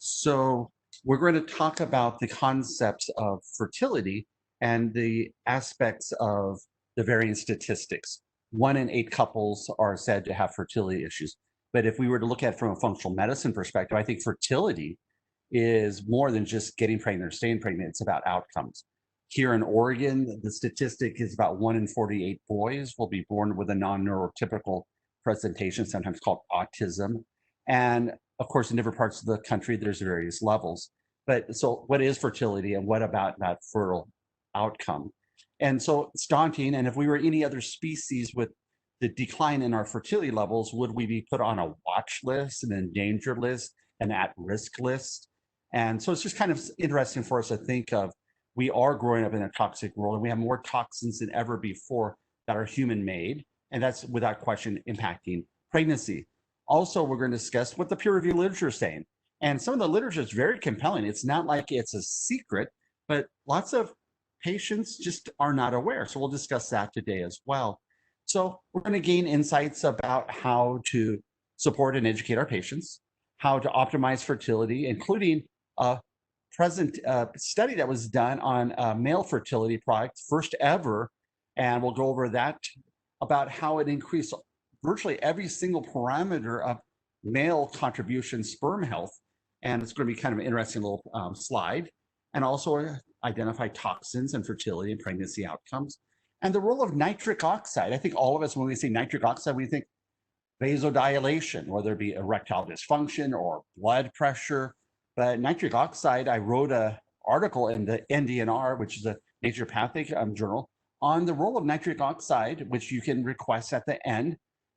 So we're going to talk about the concepts of fertility and the aspects of the varying statistics. 1 in 8 couples are said to have fertility issues. But if we were to look at it from a functional medicine perspective, I think fertility is more than just getting pregnant or staying pregnant. It's about outcomes. Here in Oregon, the statistic is about 1 in 48 boys will be born with a non-neurotypical presentation, sometimes called autism. And of course, in different parts of the country, there's various levels. But so what is fertility and what about that fertile outcome? And so it's daunting. And if we were any other species with the decline in our fertility levels, would we be put on a watch list, an endangered list, an at-risk list? And so it's just kind of interesting for us to think of, we are growing up in a toxic world and we have more toxins than ever before that are human made. And that's without question impacting pregnancy. Also, we're going to discuss what the peer review literature is saying. And some of the literature is very compelling. It's not like it's a secret, but lots of patients just are not aware. So we'll discuss that today as well. So we're going to gain insights about how to support and educate our patients, how to optimize fertility, including a present study that was done on a male fertility product, first ever. And we'll go over that about how it increased virtually every single parameter of male contribution sperm health. And it's going to be kind of an interesting little slide. And also identify toxins and fertility and pregnancy outcomes. And the role of nitric oxide. I think all of us, when we say nitric oxide, we think vasodilation, whether it be erectile dysfunction or blood pressure. But nitric oxide, I wrote an article in the NDNR, which is a naturopathic journal, on the role of nitric oxide, which you can request at the end.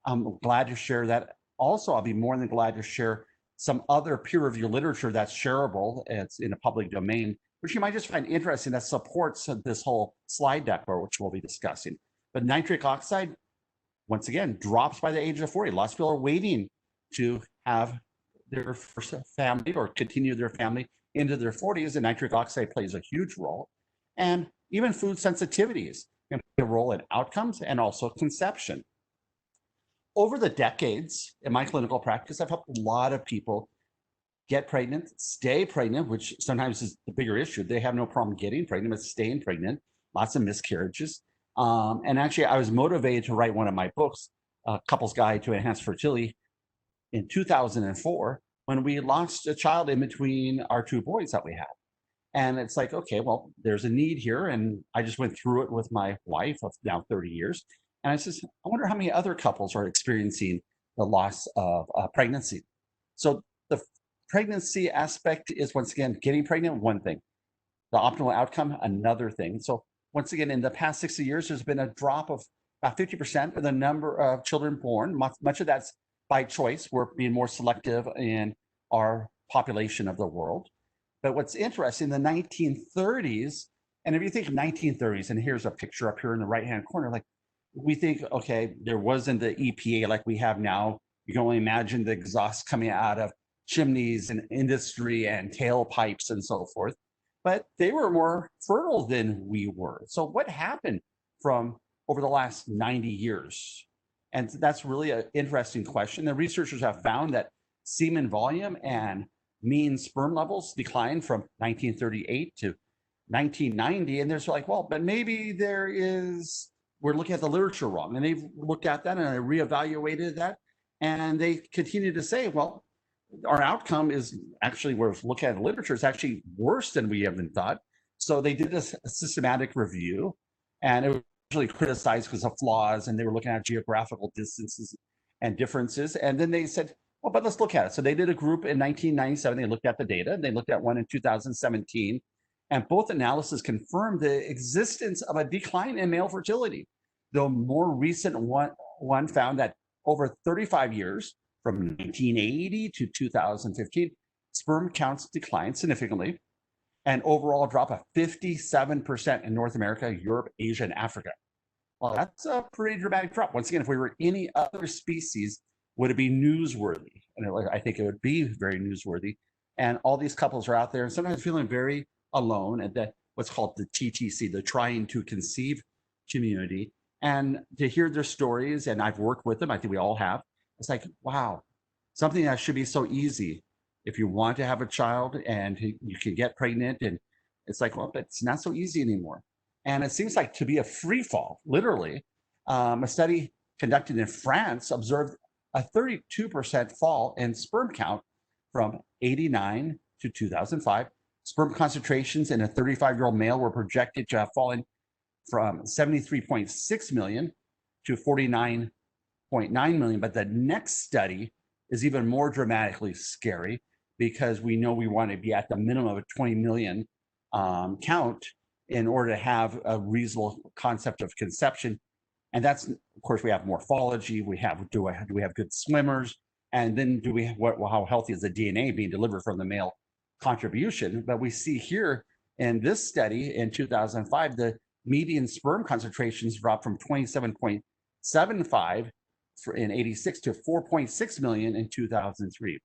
I'm glad to share that. Also, I'll be more than glad to share some other peer review literature that's shareable. It's in a public domain, which you might just find interesting, that supports this whole slide deck, which we'll be discussing. But nitric oxide, once again, drops by the age of 40. Lots of people are waiting to have their first family or continue their family into their 40s, and nitric oxide plays a huge role. And even food sensitivities can play a role in outcomes and also conception. Over the decades in my clinical practice, I've helped a lot of people get pregnant, stay pregnant, which sometimes is the bigger issue. They have no problem getting pregnant, but staying pregnant, lots of miscarriages. And actually, I was motivated to write one of my books, Couple's Guide to Enhanced Fertility, in 2004, when we lost a child in between our 2 boys that we had. And it's like, okay, well, there's a need here. And I just went through it with my wife of now 30 years. And I said, I wonder how many other couples are experiencing the loss of pregnancy. So the pregnancy aspect is, once again, getting pregnant, one thing. The optimal outcome, another thing. So once again, in the past 60 years, there's been a drop of about 50% of the number of children born. Much of that's by choice. We're being more selective in our population of the world. But what's interesting, in the 1930s, and if you think of 1930s, and here's a picture up here in the right-hand corner, like we think, okay, there wasn't the EPA like we have now. You can only imagine the exhaust coming out of chimneys and industry and tailpipes and so forth. But they were more fertile than we were. So what happened from over the last 90 years? And that's really an interesting question. The researchers have found that semen volume and mean sperm levels declined from 1938 to 1990. And they're like, well, but maybe we're looking at the literature wrong. And they've looked at that and they reevaluated that. And they continue to say, well, our outcome is actually, we're looking at the literature, is actually worse than we even thought. So they did a systematic review, and it was really criticized because of flaws, and they were looking at geographical distances and differences. And then they said, well, but let's look at it. So they did a group in 1997. They looked at the data. They looked at one in 2017. And both analyses confirmed the existence of a decline in male fertility. The more recent one found that over 35 years, from 1980 to 2015, sperm counts declined significantly, and overall drop of 57% in North America, Europe, Asia, and Africa. Well, that's a pretty dramatic drop. Once again, if we were any other species, would it be newsworthy? And I think it would be very newsworthy. And all these couples are out there and sometimes feeling very alone at what's called the TTC, the trying to conceive community. And to hear their stories, and I've worked with them, I think we all have, it's like, wow, something that should be so easy if you want to have a child and you can get pregnant, and it's like, well, it's not so easy anymore. And it seems like to be a free fall, literally. A study conducted in France observed a 32% fall in sperm count from 89 to 2005. Sperm concentrations in a 35-year-old male were projected to have fallen from 73.6 million to 49.9 million. But the next study is even more dramatically scary, because we know we want to be at the minimum of a 20 million count in order to have a reasonable concept of conception. And that's, of course, we have morphology, do we have good swimmers, and then do we have how healthy is the DNA being delivered from the male contribution? But we see here in this study in 2005, the median sperm concentrations dropped from 27.75 in 86 to 4.6 million in 2003.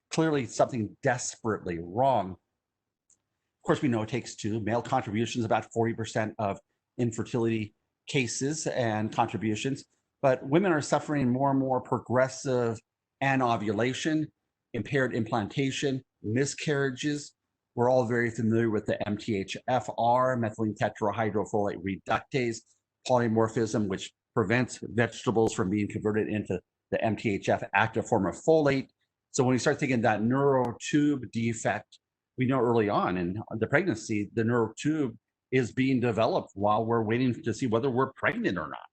Clearly something desperately wrong. Of course, we know it takes two. Male contributions about 40% of infertility cases and contributions, but women are suffering more and more progressive anovulation, impaired implantation, miscarriages. We're all very familiar with the MTHFR, methylene tetrahydrofolate reductase polymorphism, which prevents vegetables from being converted into the MTHF active form of folate. So when we start thinking that neural tube defect, we know early on in the pregnancy, the neural tube is being developed while we're waiting to see whether we're pregnant or not.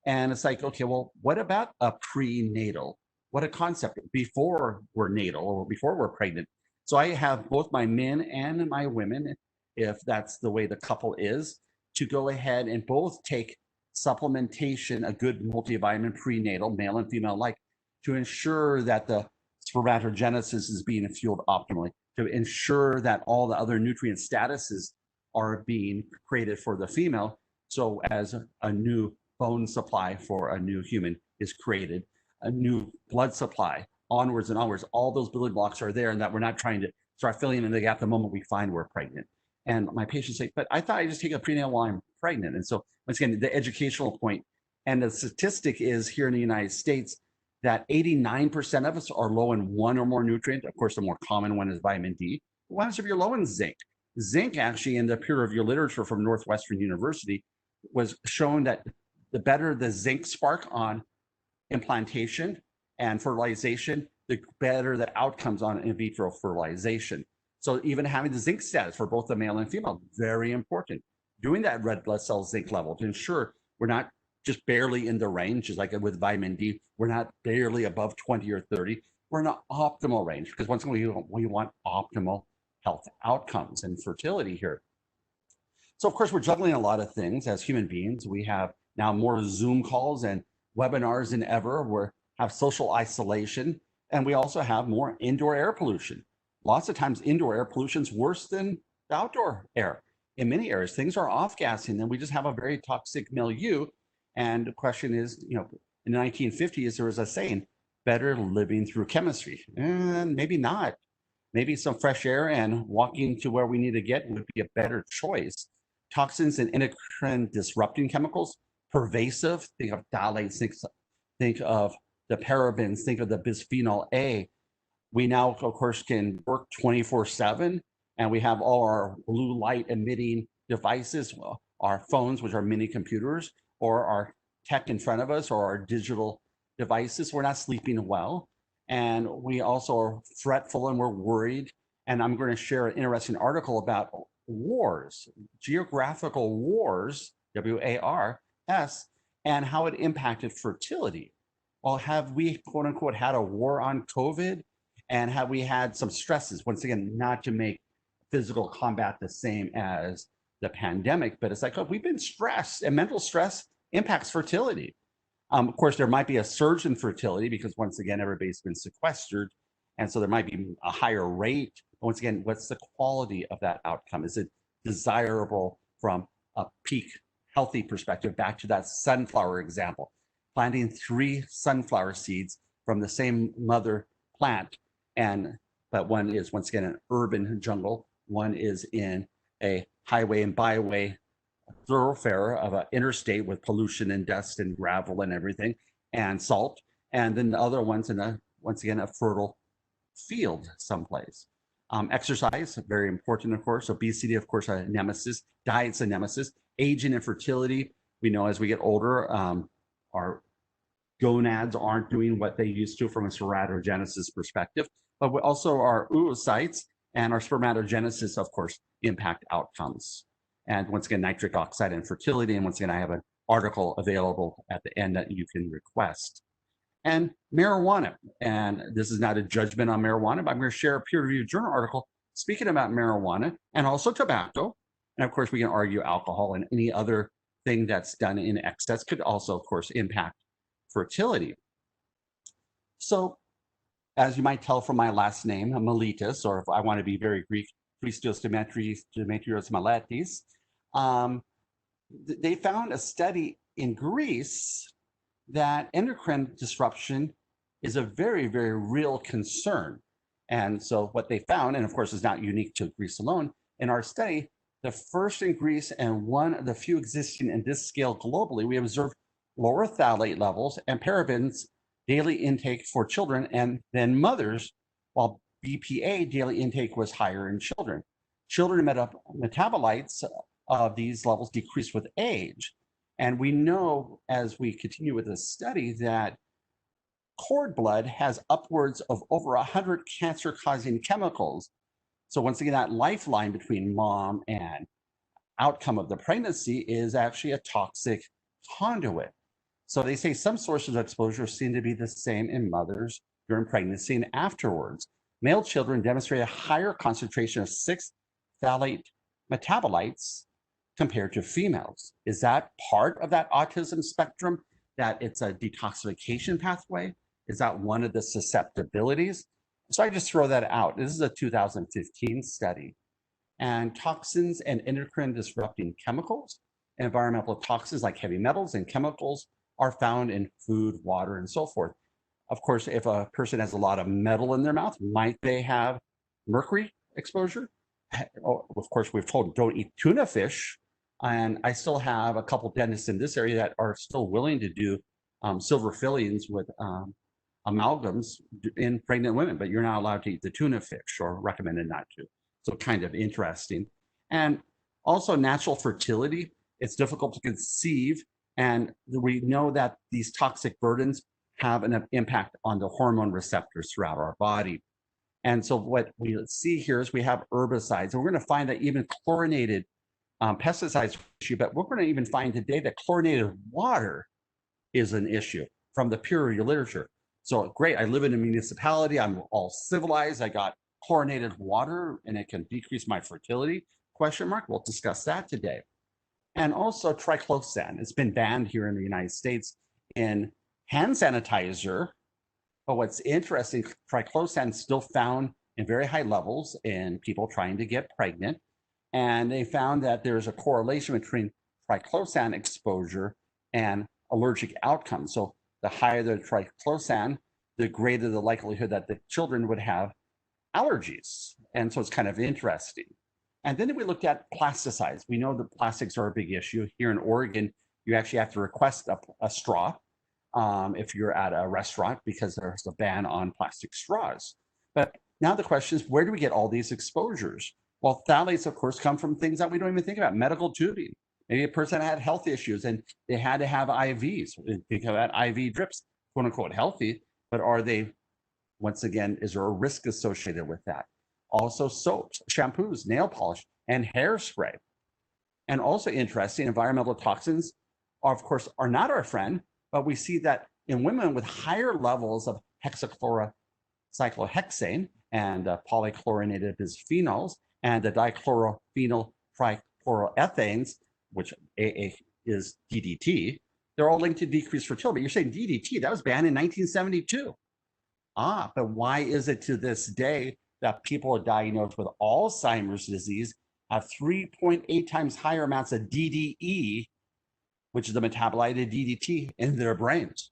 And it's like, okay, well, what about a prenatal? What a concept before we're natal or before we're pregnant. So I have both my men and my women, if that's the way the couple is, to go ahead and both take supplementation, a good multivitamin prenatal, male and female alike, to ensure that the spermatogenesis is being fueled optimally, to ensure that all the other nutrient statuses are being created for the female. So as a new bone supply for a new human is created, a new blood supply, onwards and onwards, all those building blocks are there, and that we're not trying to start filling in the gap the moment we find we're pregnant. And my patients say, but I thought I just take a prenatal while I'm pregnant. And so once again, the educational point and the statistic is here in the United States that 89% of us are low in one or more nutrient. Of course, the more common one is vitamin D. What happens if you're low in zinc? Zinc, actually, in the peer-reviewed literature from Northwestern University, was shown that the better the zinc spark on implantation and fertilization, the better the outcomes on in vitro fertilization. So even having the zinc status for both the male and female, very important. Doing that red blood cell zinc level to ensure we're not just barely in the range, just like with vitamin D, we're not barely above 20 or 30. We're in an optimal range, because once we want optimal health outcomes and fertility here. So of course, we're juggling a lot of things as human beings. We have now more Zoom calls and webinars than ever. We have social isolation, and we also have more indoor air pollution. Lots of times indoor air pollution is worse than the outdoor air. In many areas, things are off-gassing, and we just have a very toxic milieu. And the question is, in the 1950s, there was a saying, better living through chemistry. And maybe not. Maybe some fresh air and walking to where we need to get would be a better choice. Toxins and endocrine disrupting chemicals, pervasive. Think of phthalates, think of the parabens, think of the bisphenol A. We now, of course, can work 24/7, and we have all our blue light emitting devices, our phones, which are mini computers, or our tech in front of us, or our digital devices. We're not sleeping well. And we also are fretful and we're worried. And I'm going to share an interesting article about wars, geographical wars, WARS, and how it impacted fertility. Well, have we, quote unquote, had a war on COVID? And have we had some stresses? Once again, not to make physical combat the same as the pandemic, but it's like, oh, we've been stressed, and mental stress impacts fertility. Of course, there might be a surge in fertility because, once again, everybody's been sequestered. And so there might be a higher rate. But once again, what's the quality of that outcome? Is it desirable from a peak healthy perspective? Back to that sunflower example, planting 3 sunflower seeds from the same mother plant. But one is, once again, an urban jungle. One is in a highway and byway thoroughfare of an interstate with pollution and dust and gravel and everything and salt, and then the other one's in once again a fertile field someplace. Exercise, very important, of course. Obesity, of course, a nemesis. Diet's a nemesis. Age and infertility, we know as we get older, our gonads aren't doing what they used to from a spermatogenesis perspective, but also our oocytes and our spermatogenesis, of course, impact outcomes. And once again, nitric oxide and fertility. And once again, I have an article available at the end that you can request. And marijuana. And this is not a judgment on marijuana, but I'm going to share a peer-reviewed journal article speaking about marijuana and also tobacco. And of course, we can argue alcohol and any other thing that's done in excess could also, of course, impact fertility. So, as you might tell from my last name, Meletis, or if I want to be very Greek, Christos Demetrios Meletis, they found a study in Greece that endocrine disruption is a very, very real concern. And so what they found, and of course is not unique to Greece alone, in our study, the first in Greece and one of the few existing in this scale globally, we observed lower phthalate levels and parabens daily intake for children and then mothers, while BPA daily intake was higher in children. Children metabolites of these levels decrease with age. And we know as we continue with this study that cord blood has upwards of over 100 cancer-causing chemicals. So once again, that lifeline between mom and outcome of the pregnancy is actually a toxic conduit. So they say some sources of exposure seem to be the same in mothers during pregnancy and afterwards. Male children demonstrate a higher concentration of 6 phthalate metabolites compared to females. Is that part of that autism spectrum, that it's a detoxification pathway? Is that one of the susceptibilities? So I just throw that out. This is a 2015 study. And toxins and endocrine disrupting chemicals, environmental toxins like heavy metals and chemicals are found in food, water, and so forth. Of course, if a person has a lot of metal in their mouth, might they have mercury exposure? Of course, we've told don't eat tuna fish. And I still have a couple dentists in this area that are still willing to do silver fillings with amalgams in pregnant women, but you're not allowed to eat the tuna fish or recommended not to. So kind of interesting. And also natural fertility, it's difficult to conceive. And we know that these toxic burdens have an impact on the hormone receptors throughout our body. And so what we see here is we have herbicides. And we're going to find that even chlorinated pesticides issue, but we're going to even find today that chlorinated water is an issue from the peer review literature. So great, I live in a municipality, I'm all civilized, I got chlorinated water and it can decrease my fertility, question mark. We'll discuss that today. And also triclosan, it's been banned here in the United States in hand sanitizer. But what's interesting, triclosan is still found in very high levels in people trying to get pregnant. And they found that there's a correlation between triclosan exposure and allergic outcomes. So the higher the triclosan, the greater the likelihood that the children would have allergies. And so it's kind of interesting. And then we looked at plasticides. We know that plastics are a big issue. Here in Oregon, you actually have to request a straw if you're at a restaurant because there's a ban on plastic straws. But now the question is, where do we get all these exposures? Well, phthalates, of course, come from things that we don't even think about, medical tubing. Maybe a person had health issues and they had to have IVs. Think about IV drips, quote unquote, healthy, but are they, once again, is there a risk associated with that? Also soaps, shampoos, nail polish, and hairspray. And also interesting, environmental toxins are, of course, are not our friend, but we see that in women with higher levels of hexachlorocyclohexane and polychlorinated bisphenols and the dichlorophenyl trichloroethanes, which AA is DDT, they're all linked to decreased fertility. You're saying DDT, that was banned in 1972. But why is it to this day that people are diagnosed with Alzheimer's disease have 3.8 times higher amounts of DDE, which is the metabolite of DDT, in their brains?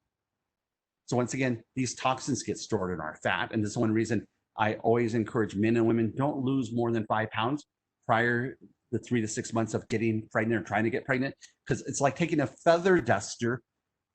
So once again, these toxins get stored in our fat. And this is one reason I always encourage men and women, don't lose more than 5 pounds prior to 3 to 6 months of getting pregnant or trying to get pregnant, because it's like taking a feather duster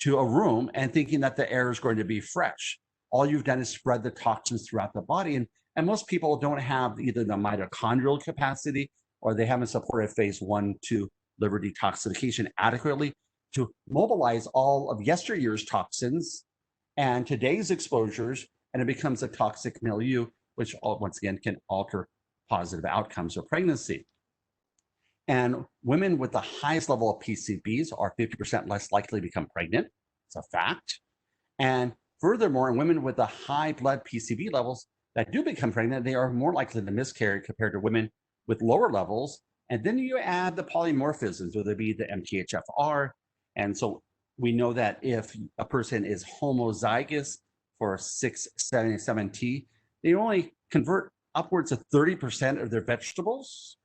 to a room and thinking that the air is going to be fresh. all you've done is spread the toxins throughout the body. And most people don't have either the mitochondrial capacity or they haven't supported phase 1-2 liver detoxification adequately to mobilize all of yesteryear's toxins and today's exposures, and it becomes a toxic milieu, which once again can alter positive outcomes of pregnancy. And women with the highest level of PCBs are 50% less likely to become pregnant. It's a fact. And furthermore, in women with the high blood PCB levels that do become pregnant, they are more likely to miscarry compared to women with lower levels. And then you add the polymorphisms, whether it be the MTHFR. And so we know that if a person is homozygous for 677T, they only convert upwards of 30% of their vegetables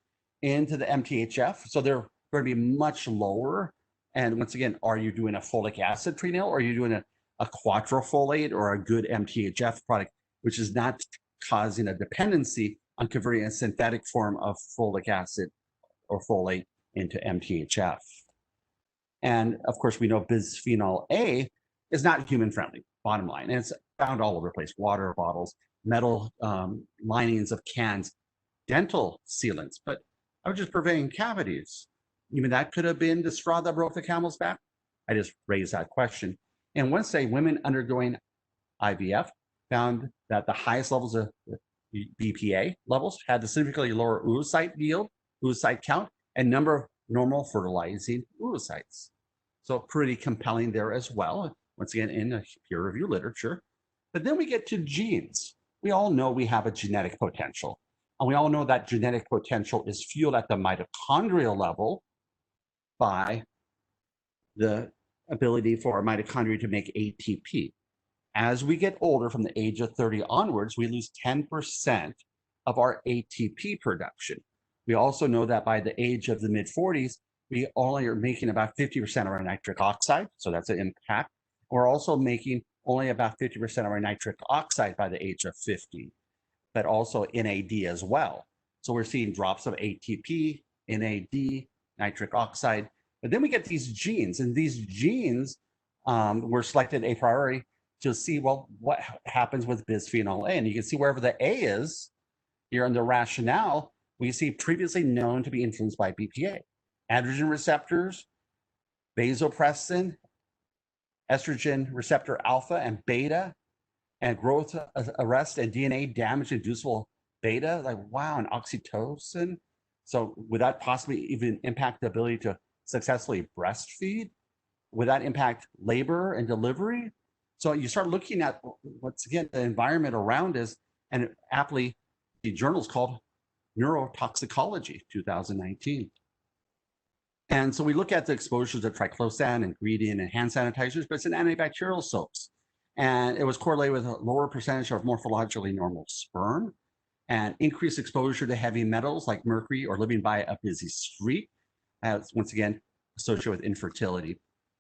into the MTHF. So they're going to be much lower. And once again, are you doing a folic acid prenatal, or are you doing a quadrifolate or a good MTHF product, which is not causing a dependency on converting a synthetic form of folic acid or folate into MTHF? And of course, we know bisphenol A is not human friendly, bottom line. And it's found all over the place: water bottles, metal linings of cans, dental sealants. But I was just preventing cavities. Even that could have been the straw that broke the camel's back. I just raised that question. And one study, women undergoing IVF found that the highest levels of BPA levels had the significantly lower oocyte yield, oocyte count, and number of normal fertilizing oocytes. So pretty compelling there as well, once again, in a peer-reviewed literature. But then we get to genes. We all know we have a genetic potential. And we all know that genetic potential is fueled at the mitochondrial level by the ability for our mitochondria to make ATP. As we get older, from the age of 30 onwards, we lose 10% of our ATP production. We also know that by the age of the mid-40s, we only are making about 50% of our nitric oxide, so that's an impact. We're also making only about 50% of our nitric oxide by the age of 50, but also NAD as well. So we're seeing drops of ATP, NAD, nitric oxide. But then we get these genes, and these genes were selected a priori to see, well, what happens with bisphenol A. And you can see wherever the A is here in the rationale, we see previously known to be influenced by BPA. Androgen receptors, vasopressin, estrogen receptor alpha and beta, and growth arrest and DNA damage inducible beta, like wow, and oxytocin. So would that possibly even impact the ability to successfully breastfeed? Would that impact labor and delivery? So you start looking at, once again, the environment around us, and aptly, the journal is called Neurotoxicology 2019. And so we look at the exposures of triclosan, ingredient, and hand sanitizers, but it's an antibacterial soaps. And it was correlated with a lower percentage of morphologically normal sperm and increased exposure to heavy metals like mercury or living by a busy street, as once again associated with infertility.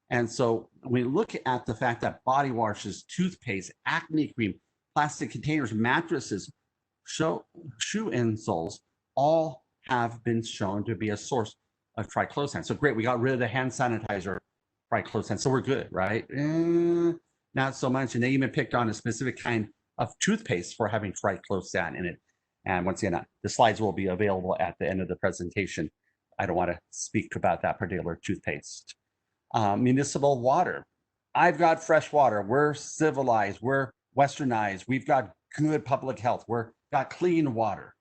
And so we look at the fact that body washes, toothpaste, acne cream, plastic containers, mattresses, shoe insoles, all have been shown to be a source of triclosan. So great, we got rid of the hand sanitizer triclosan, so we're good, right? Not so much. And they even picked on a specific kind of toothpaste for having triclosan in it. And once again, the slides will be available at the end of the presentation. I don't want to speak about that particular toothpaste. Municipal water. I've got fresh water. We're civilized. We're westernized. We've got good public health. We've got clean water.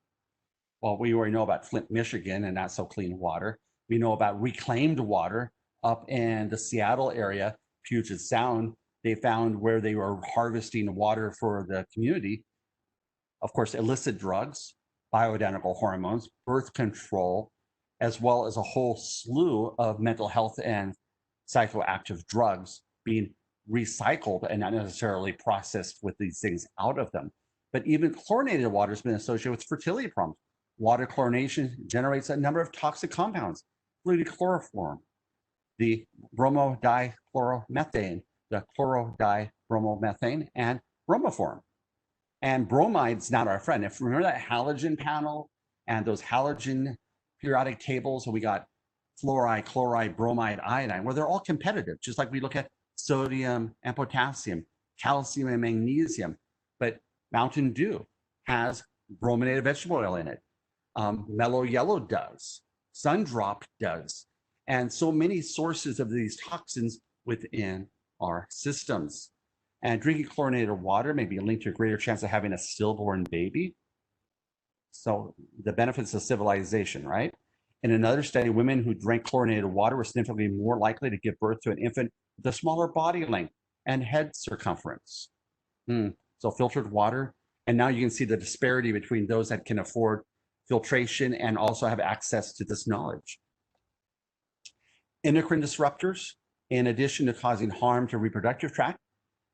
Well, we already know about Flint, Michigan, and not so clean water. We know about reclaimed water up in the Seattle area, Puget Sound. They found where they were harvesting water for the community. Of course, illicit drugs, bioidentical hormones, birth control, as well as a whole slew of mental health and psychoactive drugs being recycled and not necessarily processed with these things out of them. But even chlorinated water has been associated with fertility problems. Water chlorination generates a number of toxic compounds, including chloroform, the bromodichloromethane, the chlorodibromomethane, and bromoform. And bromide's not our friend. If you remember that halogen panel and those halogen periodic tables, so we got fluoride, chloride, bromide, iodine, where they're all competitive, just like we look at sodium and potassium. calcium and magnesium. But Mountain Dew has brominated vegetable oil in it. Mellow Yellow does. Sundrop does. And so many sources of these toxins within our systems. And drinking chlorinated water may be linked to a greater chance of having a stillborn baby. So the benefits of civilization, right? In another study, women who drank chlorinated water were significantly more likely to give birth to an infant with a smaller body length and head circumference. So filtered water. And now you can see the disparity between those that can afford filtration and also have access to this knowledge. Endocrine disruptors, in addition to causing harm to reproductive tract,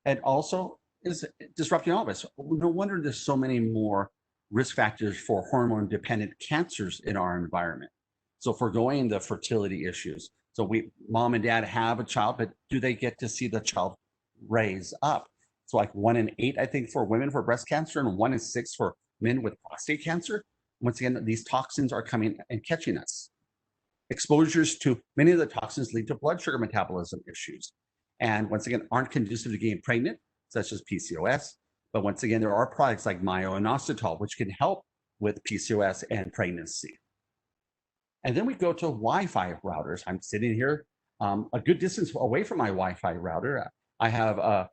and also is disrupting all of us. No wonder there's so many more risk factors for hormone-dependent cancers in our environment. So foregoing the fertility issues. So mom and dad have a child, but do they get to see the child raise up? So like 1 in 8, I think, for women for breast cancer, and 1 in 6 for men with prostate cancer. Once again, these toxins are coming and catching us. Exposures to many of the toxins lead to blood sugar metabolism issues. And once again, aren't conducive to getting pregnant, such as PCOS. But once again, there are products like myo-inositol, which can help with PCOS and pregnancy. And then we go to Wi-Fi routers. I'm sitting here a good distance away from my Wi-Fi router. I have a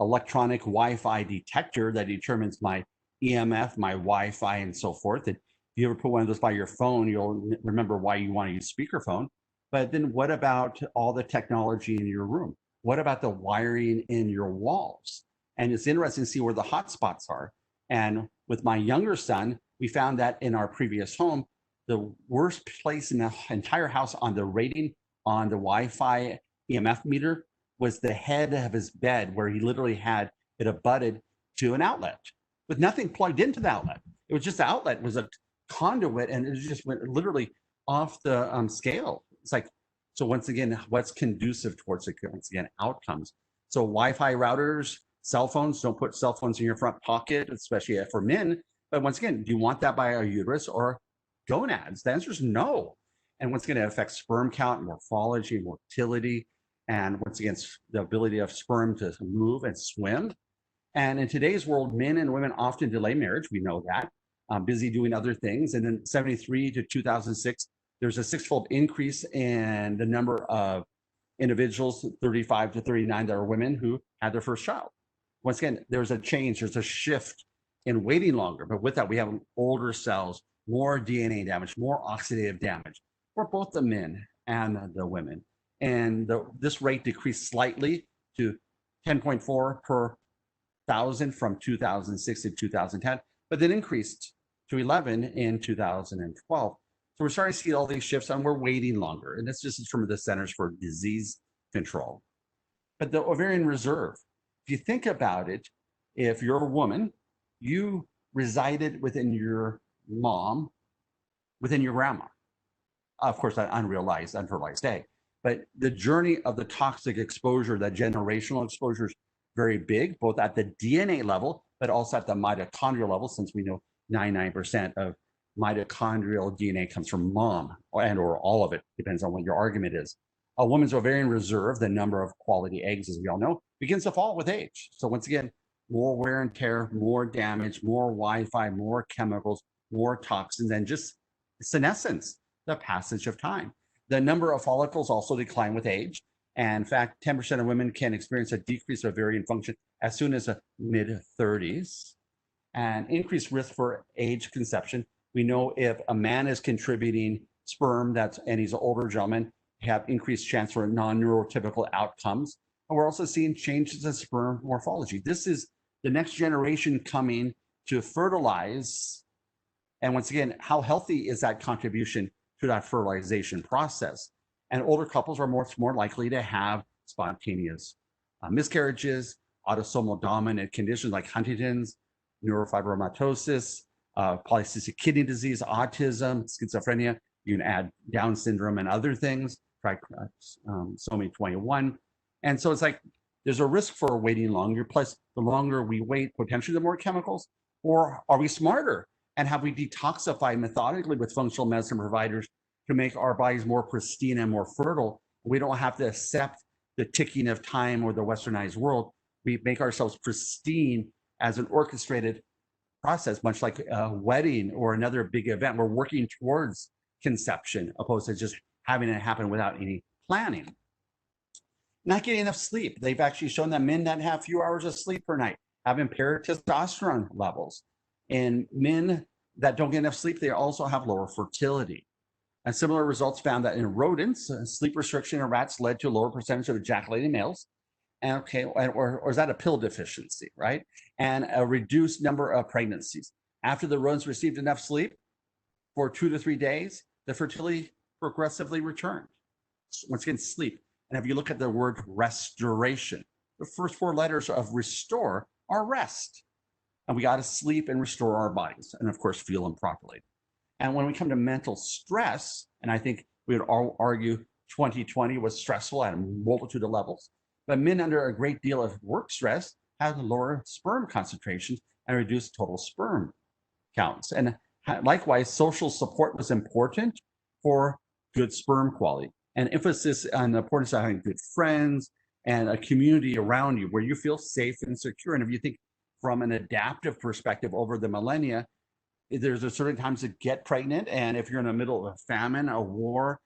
electronic Wi-Fi detector that determines my EMF, my Wi-Fi, and so forth. And if you ever put one of those by your phone, you'll remember why you want to use speakerphone. But then what about all the technology in your room? What about the wiring in your walls? And it's interesting to see where the hot spots are. And with my younger son, we found that in our previous home, the worst place in the entire house on the rating on the Wi-Fi EMF meter was the head of his bed, where he literally had it abutted to an outlet with nothing plugged into the outlet. It was just the outlet was a conduit, and it just went literally off the scale. It's like, so once again, what's conducive towards, once again, outcomes? So Wi-Fi routers, cell phones, don't put cell phones in your front pocket, especially for men. But once again, do you want that by a uterus or gonads? The answer is no. And once again, it affects sperm count, morphology, motility, and once again, the ability of sperm to move and swim. And in today's world, men and women often delay marriage. We know that. Busy doing other things. And then 73 to 2006, there's a 6-fold increase in the number of individuals 35 to 39 that are women who had their first child. Once again, there's a change, there's a shift in waiting longer. But with that, we have older cells, more DNA damage, more oxidative damage for both the men and the women. And this rate decreased slightly to 10.4 per thousand from 2006 to 2010, but then increased to 11 in 2012. So we're starting to see all these shifts, and we're waiting longer. And this just is from the Centers for Disease Control. But the ovarian reserve, if you think about it, if you're a woman, you resided within your mom, within your grandma. Of course, that unfertilized egg. But the journey of the toxic exposure, that generational exposure, is very big, both at the DNA level, but also at the mitochondrial level, since we know 99% of mitochondrial DNA comes from mom, or all of it, depends on what your argument is. A woman's ovarian reserve, the number of quality eggs, as we all know, begins to fall with age. So once again, more wear and tear, more damage, more Wi-Fi, more chemicals, more toxins, and just senescence, the passage of time. The number of follicles also decline with age. And in fact, 10% of women can experience a decrease of ovarian function as soon as the mid-30s. And increased risk for age conception. We know if a man is contributing sperm, and he's an older gentleman, have increased chance for non-neurotypical outcomes. And we're also seeing changes in sperm morphology. This is the next generation coming to fertilize. And once again, how healthy is that contribution to that fertilization process? And older couples are much more likely to have spontaneous miscarriages, autosomal dominant conditions like Huntington's, neurofibromatosis, polycystic kidney disease, autism, schizophrenia. You can add Down syndrome and other things, trisomy 21. And so it's like there's a risk for waiting longer. Plus, the longer we wait, potentially the more chemicals. Or are we smarter? And have we detoxified methodically with functional medicine providers to make our bodies more pristine and more fertile? We don't have to accept the ticking of time or the westernized world. We make ourselves pristine as an orchestrated process, much like a wedding or another big event. We're working towards conception, opposed to just having it happen without any planning. Not getting enough sleep. They've actually shown that men that have few hours of sleep per night have impaired testosterone levels. And men that don't get enough sleep, they also have lower fertility. And similar results found that in rodents, sleep restriction in rats led to a lower percentage of ejaculating males. And okay, or is that a pill deficiency, right? And a reduced number of pregnancies. After the rodents received enough sleep for 2 to 3 days, the fertility progressively returned. Once again, sleep. And if you look at the word restoration, the first 4 letters of restore are rest. And we got to sleep and restore our bodies, and of course, feel them properly. And when we come to mental stress, and I think we would all argue 2020 was stressful at a multitude of levels, but men under a great deal of work stress have lower sperm concentrations and reduced total sperm counts. And likewise, social support was important for good sperm quality, and emphasis on the importance of having good friends and a community around you where you feel safe and secure. And if you think from an adaptive perspective over the millennia, there's a certain times to get pregnant, and if you're in the middle of a famine, a war,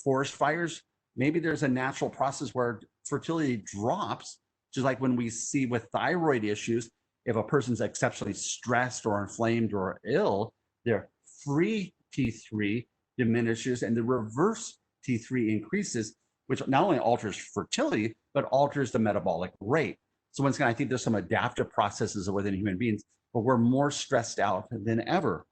forest fires, maybe there's a natural process where fertility drops, just like when we see with thyroid issues. If a person's exceptionally stressed or inflamed or ill, their free T3 diminishes and the reverse T3 increases, which not only alters fertility, but alters the metabolic rate. So once again, I think there's some adaptive processes within human beings, but we're more stressed out than ever.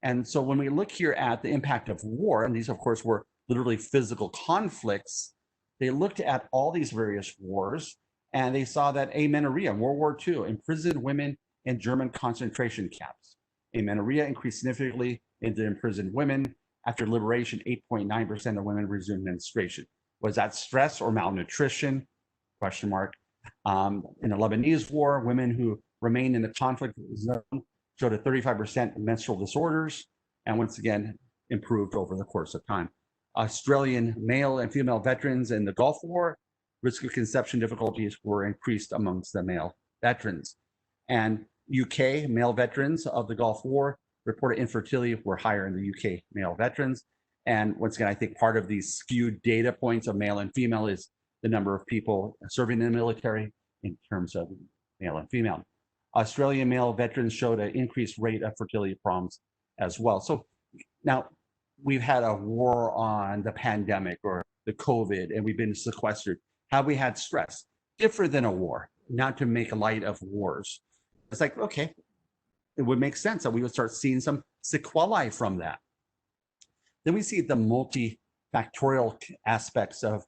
And so when we look here at the impact of war, and these, of course, were literally physical conflicts, they looked at all these various wars, and they saw that amenorrhea, World War II, imprisoned women in German concentration camps. Amenorrhea increased significantly in the imprisoned women. After liberation, 8.9% of women resumed menstruation. Was that stress or malnutrition? Question mark. In the Lebanese war, women who remained in the conflict zone showed a 35% menstrual disorders, and once again, improved over the course of time. Australian male and female veterans in the Gulf War, risk of conception difficulties were increased amongst the male veterans. And UK male veterans of the Gulf War reported infertility were higher in the UK male veterans. And once again, I think part of these skewed data points of male and female is the number of people serving in the military in terms of male and female. Australian male veterans showed an increased rate of fertility problems as well. So now we've had a war on the pandemic or the COVID, and we've been sequestered. Have we had stress? Different than a war, not to make light of wars. It's like, okay, it would make sense that we would start seeing some sequelae from that. Then we see the multifactorial aspects of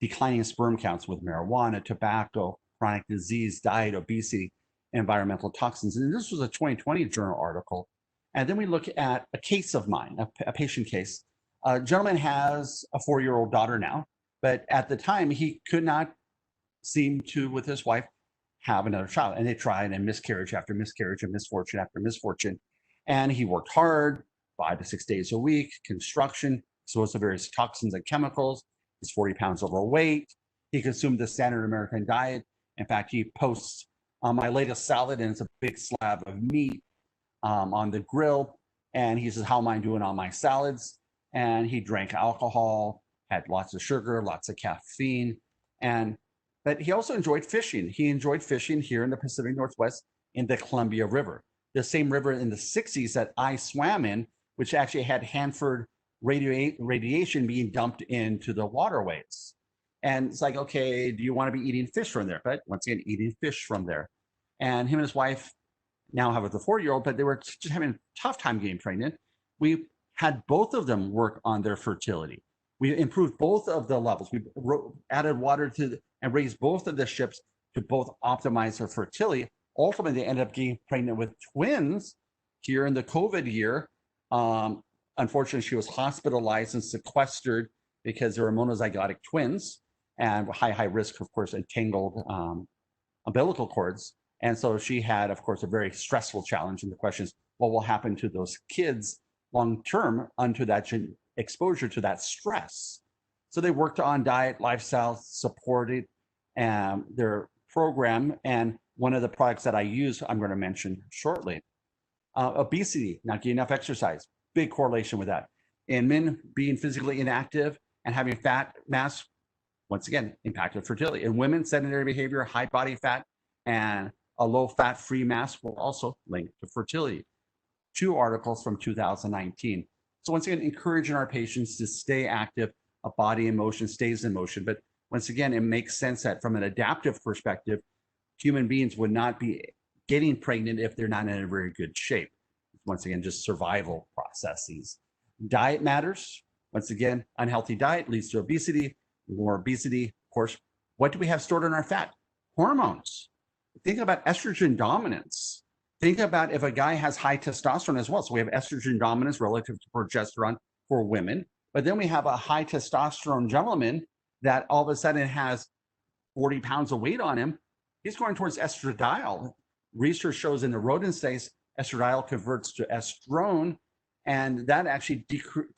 declining sperm counts with marijuana, tobacco, chronic disease, diet, obesity, environmental toxins. And this was a 2020 journal article. And then we look at a case of mine, a patient case. A gentleman has a 4-year-old daughter now, but at the time he could not seem to, with his wife, have another child. And they tried, and miscarriage after miscarriage and misfortune after misfortune. And he worked hard, 5 to 6 days a week, construction, exposed to various toxins and chemicals. He's 40 pounds overweight. He consumed the standard American diet. In fact, he posts my latest salad, and it's a big slab of meat on the grill. And he says, how am I doing on my salads? And he drank alcohol, had lots of sugar, lots of caffeine. But he also enjoyed fishing. He enjoyed fishing here in the Pacific Northwest in the Columbia River, the same river in the 60s that I swam in, which actually had Hanford radiation being dumped into the waterways. And it's like, okay, do you want to be eating fish from there? But once again, eating fish from there. And him and his wife now have a 4-year-old, but they were just having a tough time getting pregnant. We had both of them work on their fertility. We improved both of the levels. We added water to and raised both of the ships to both optimize their fertility. Ultimately, they ended up getting pregnant with twins here in the COVID year. Unfortunately, she was hospitalized and sequestered because they were monozygotic twins and high risk, of course, entangled umbilical cords. And so she had, of course, a very stressful challenge. And the question is, what will happen to those kids long term unto that exposure to that stress? So they worked on diet, lifestyle, supported their program, and one of the products that I use, I'm going to mention shortly. Obesity, not getting enough exercise, big correlation with that. And men being physically inactive and having fat mass, once again, impacted fertility. In women, sedentary behavior, high body fat, and a low fat free mass will also link to fertility. 2 articles from 2019. So once again, encouraging our patients to stay active. A body in motion stays in motion. But once again, it makes sense that from an adaptive perspective, human beings would not be getting pregnant if they're not in a very good shape. Once again, just survival processes. Diet matters. Once again, unhealthy diet leads to obesity. More obesity, of course. What do we have stored in our fat? Hormones. Think about estrogen dominance. Think about if a guy has high testosterone as well. So we have estrogen dominance relative to progesterone for women. But then we have a high testosterone gentleman that all of a sudden has 40 pounds of weight on him. He's going towards estradiol. Research shows in the rodent studies, estradiol converts to estrone, and that actually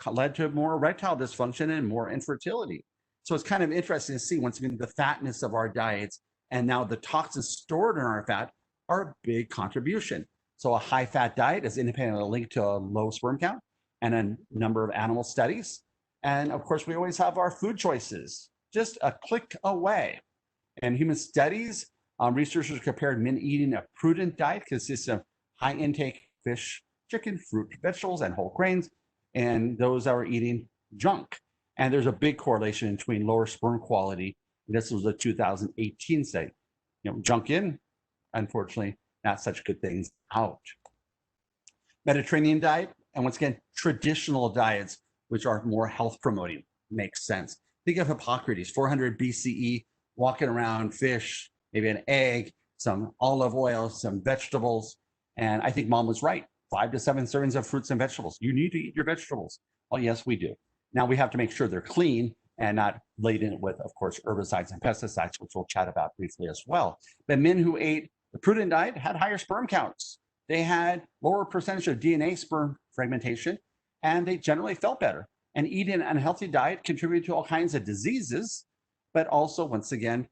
led to more erectile dysfunction and more infertility. So it's kind of interesting to see, once again, the fatness of our diets and now the toxins stored in our fat are a big contribution. So a high fat diet is independently linked to a low sperm count and a number of animal studies. And of course, we always have our food choices, just a click away. In human studies, researchers compared men eating a prudent diet consists of high intake fish, chicken, fruit, vegetables, and whole grains, and those that are eating junk. And there's a big correlation between lower sperm quality. This was a 2018 study. Junk in, unfortunately, not such good things out. Mediterranean diet, and once again, traditional diets, which are more health promoting, makes sense. Think of Hippocrates, 400 BCE, walking around fish, maybe an egg, some olive oil, some vegetables. And I think mom was right. 5 to 7 servings of fruits and vegetables. You need to eat your vegetables. Oh, yes, we do. Now we have to make sure they're clean and not laden with, of course, herbicides and pesticides, which we'll chat about briefly as well. But men who ate the prudent diet had higher sperm counts. They had lower percentage of DNA sperm fragmentation, and they generally felt better. And eating an unhealthy diet contributed to all kinds of diseases, but also, once again,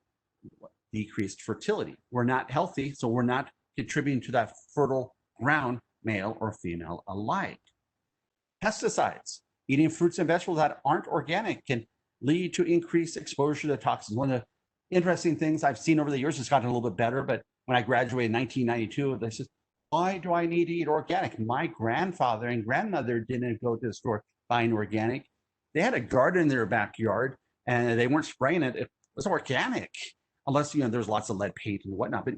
decreased fertility. We're not healthy, so we're not contributing to that fertile ground, male or female alike. Pesticides. Eating fruits and vegetables that aren't organic can lead to increased exposure to toxins. One of the interesting things I've seen over the years, it's gotten a little bit better, but when I graduated in 1992, they said, why do I need to eat organic? My grandfather and grandmother didn't go to the store buying organic. They had a garden in their backyard and they weren't spraying it. It was organic, unless, there's lots of lead paint and whatnot. But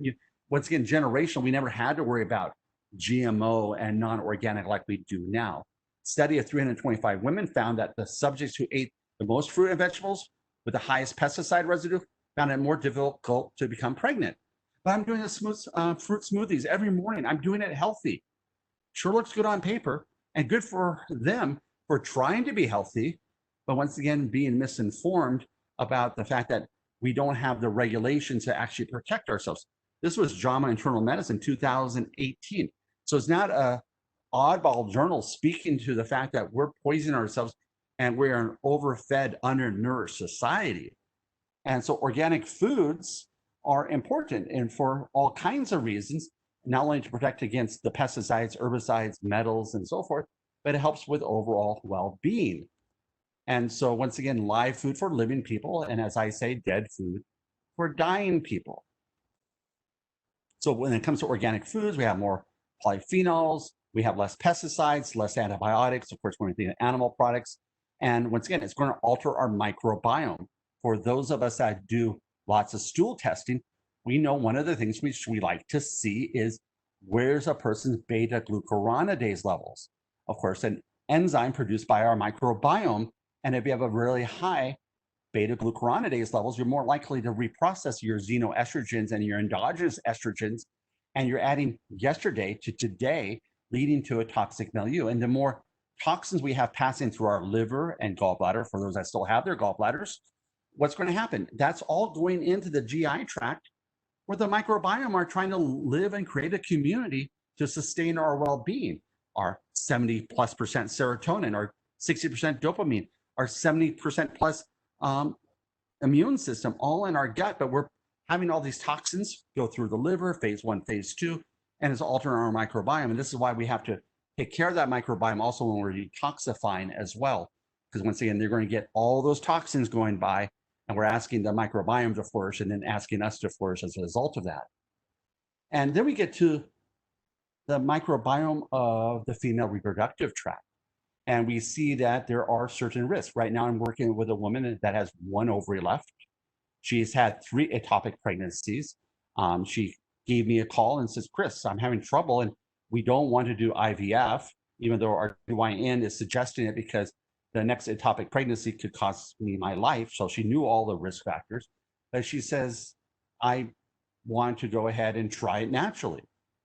once again, generational, we never had to worry about GMO and non-organic like we do now. Study of 325 women found that the subjects who ate the most fruit and vegetables with the highest pesticide residue found it more difficult to become pregnant. But I'm doing fruit smoothies every morning. I'm doing it healthy. Sure looks good on paper and good for them for trying to be healthy, but once again, being misinformed about the fact that we don't have the regulations to actually protect ourselves. This was JAMA Internal Medicine 2018. So it's not a oddball journal speaking to the fact that we're poisoning ourselves and we're an overfed, undernourished society. And so organic foods are important, and for all kinds of reasons, not only to protect against the pesticides, herbicides, metals, and so forth, but it helps with overall well-being. And so once again, live food for living people, and as I say, dead food for dying people. So when it comes to organic foods, we have more polyphenols, we have less pesticides, less antibiotics, of course, when we think of animal products. And once again, it's going to alter our microbiome. For those of us that do lots of stool testing, we know one of the things which we like to see is where's a person's beta-glucuronidase levels. Of course, an enzyme produced by our microbiome, and if you have a really high beta-glucuronidase levels, you're more likely to reprocess your xenoestrogens and your endogenous estrogens, and you're adding yesterday to today, leading to a toxic milieu. And the more toxins we have passing through our liver and gallbladder, for those that still have their gallbladders, what's going to happen? That's all going into the GI tract, where the microbiome are trying to live and create a community to sustain our well-being. Our 70+% serotonin, our 60% dopamine, our 70% plus immune system, all in our gut, but we're having all these toxins go through the liver, phase 1, phase 2, and it's altering our microbiome. And this is why we have to take care of that microbiome also when we're detoxifying as well. Because once again, they're going to get all those toxins going by, and we're asking the microbiome to flourish and then asking us to flourish as a result of that. And then we get to the microbiome of the female reproductive tract. And we see that there are certain risks. Right now, I'm working with a woman that has one ovary left. She's had 3 ectopic pregnancies. She gave me a call and says, Chris, I'm having trouble and we don't want to do IVF, even though our GYN is suggesting it because the next ectopic pregnancy could cost me my life. So she knew all the risk factors. But she says, I want to go ahead and try it naturally.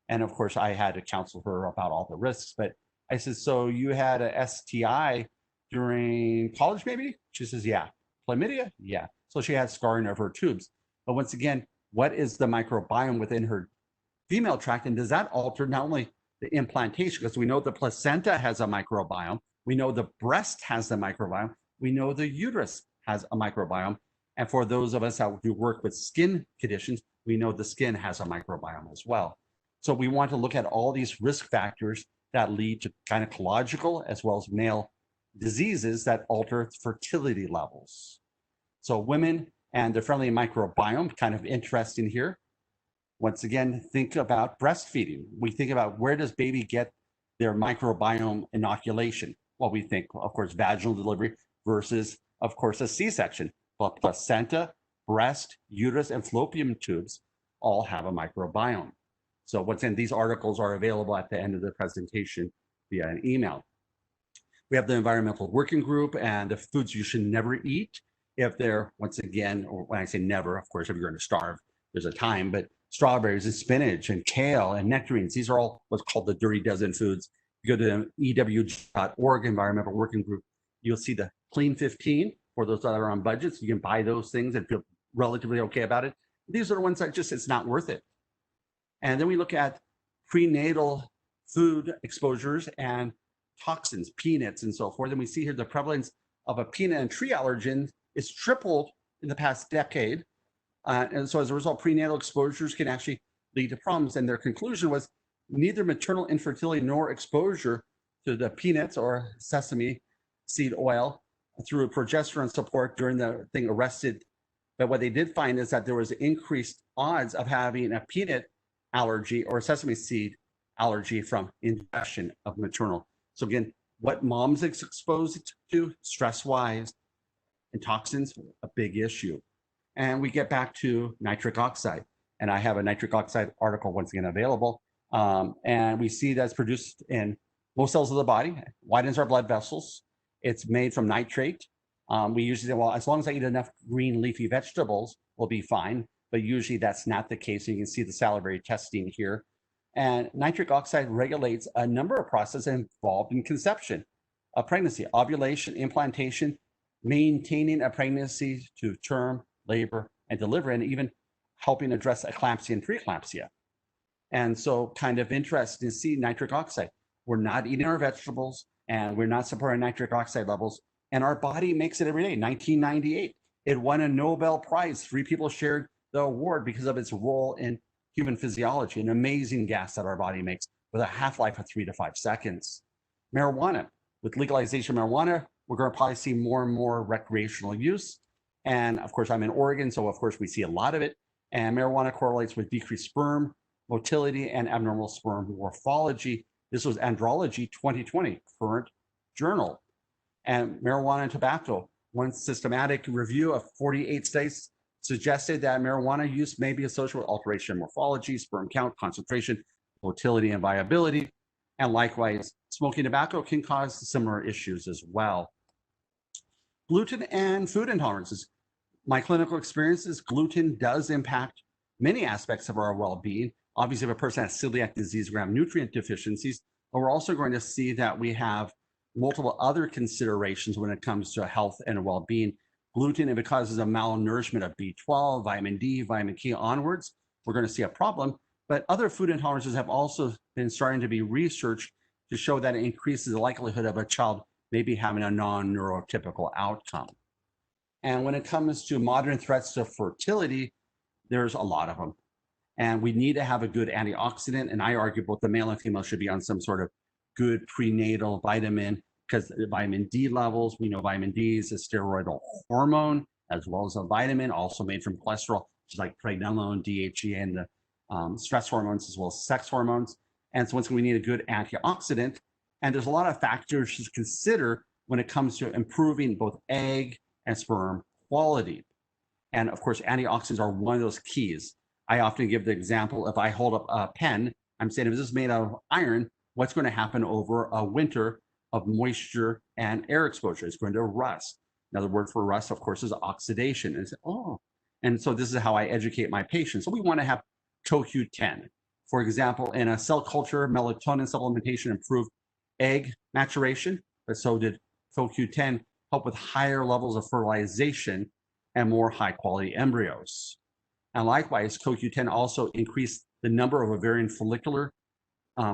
And of course, I had to counsel her about all the risks. But I said, so you had a STI during college, maybe? She says, yeah. Chlamydia? Yeah. So she had scarring of her tubes. But once again, what is the microbiome within her female tract? And does that alter not only the implantation, because we know the placenta has a microbiome, we know the breast has the microbiome, we know the uterus has a microbiome. And for those of us that do work with skin conditions, we know the skin has a microbiome as well. So we want to look at all these risk factors that lead to gynecological as well as male diseases that alter fertility levels. So women and their friendly microbiome, kind of interesting here. Once again, think about breastfeeding. We think about where does baby get their microbiome inoculation? Well, we think, of course, vaginal delivery versus, of course, a C-section. But placenta, breast, uterus, and fallopian tubes all have a microbiome. So once again, these articles are available at the end of the presentation via an email. We have the environmental working group and the foods you should never eat if they're, once again, or when I say never, of course, if you're going to starve, there's a time, but strawberries and spinach and kale and nectarines, these are all what's called the dirty dozen foods. You go to EWG.org, Environmental Working Group, you'll see the Clean 15 for those that are on budgets. You can buy those things and feel relatively okay about it. These are the ones that just, it's not worth it. And then we look at prenatal food exposures and toxins, peanuts and so forth. And we see here the prevalence of a peanut and tree allergen is tripled in the past decade. And so as a result, prenatal exposures can actually lead to problems. And their conclusion was neither maternal infertility nor exposure to the peanuts or sesame seed oil through progesterone support during the thing arrested. But what they did find is that there was increased odds of having a peanut allergy or sesame seed allergy from ingestion of maternal. So again, what moms is exposed to stress-wise and toxins, a big issue. And we get back to nitric oxide. And I have a nitric oxide article once again available. And we see that's produced in most cells of the body, widens our blood vessels. It's made from nitrate. We usually say, well, as long as I eat enough green leafy vegetables, we'll be fine. But usually that's not the case. You can see the salivary testing here. And nitric oxide regulates a number of processes involved in conception, a pregnancy, ovulation, implantation, maintaining a pregnancy to term, labor, and delivery, and even helping address eclampsia and preeclampsia. And so kind of interesting to see nitric oxide. We're not eating our vegetables and we're not supporting nitric oxide levels. And our body makes it every day. 1998, it won a Nobel Prize. 3 people shared the award because of its role in human physiology, an amazing gas that our body makes with a half-life of 3 to 5 seconds. Marijuana, with legalization of marijuana, we're going to probably see more and more recreational use. And of course, I'm in Oregon, so of course we see a lot of it. And marijuana correlates with decreased sperm motility and abnormal sperm morphology. This was Andrology 2020, current journal. And marijuana and tobacco, one systematic review of 48 states suggested that marijuana use may be associated with alteration in morphology, sperm count, concentration, motility, and viability. And likewise, smoking tobacco can cause similar issues as well. Gluten and food intolerances. My clinical experience is gluten does impact many aspects of our well-being. Obviously, if a person has celiac disease, we have nutrient deficiencies, but we're also going to see that we have multiple other considerations when it comes to health and well-being. Gluten, if it causes a malnourishment of B12, vitamin D, vitamin K onwards, we're going to see a problem. But other food intolerances have also been starting to be researched to show that it increases the likelihood of a child maybe having a non-neurotypical outcome. And when it comes to modern threats to fertility, There's a lot of them. And we need to have a good antioxidant. And I argue both the male and female should be on some sort of good prenatal vitamin, because the vitamin D levels, we know vitamin D is a steroidal hormone, as well as a vitamin also made from cholesterol, which is like pregnenolone, DHEA, and the stress hormones, as well as sex hormones. And so once we need a good antioxidant, and there's a lot of factors to consider when it comes to improving both egg and sperm quality. And of course, antioxidants are one of those keys. I often give the example, if I hold up a pen, I'm saying if this is made of iron, what's going to happen over a winter of moisture and air exposure? It's going to rust. Another word for rust, of course, is oxidation. And, and so this is how I educate my patients. So we want to have CoQ10. For example, in a cell culture, melatonin supplementation improved egg maturation, but so did CoQ10 help with higher levels of fertilization and more high quality embryos. And likewise, CoQ10 also increased the number of ovarian follicular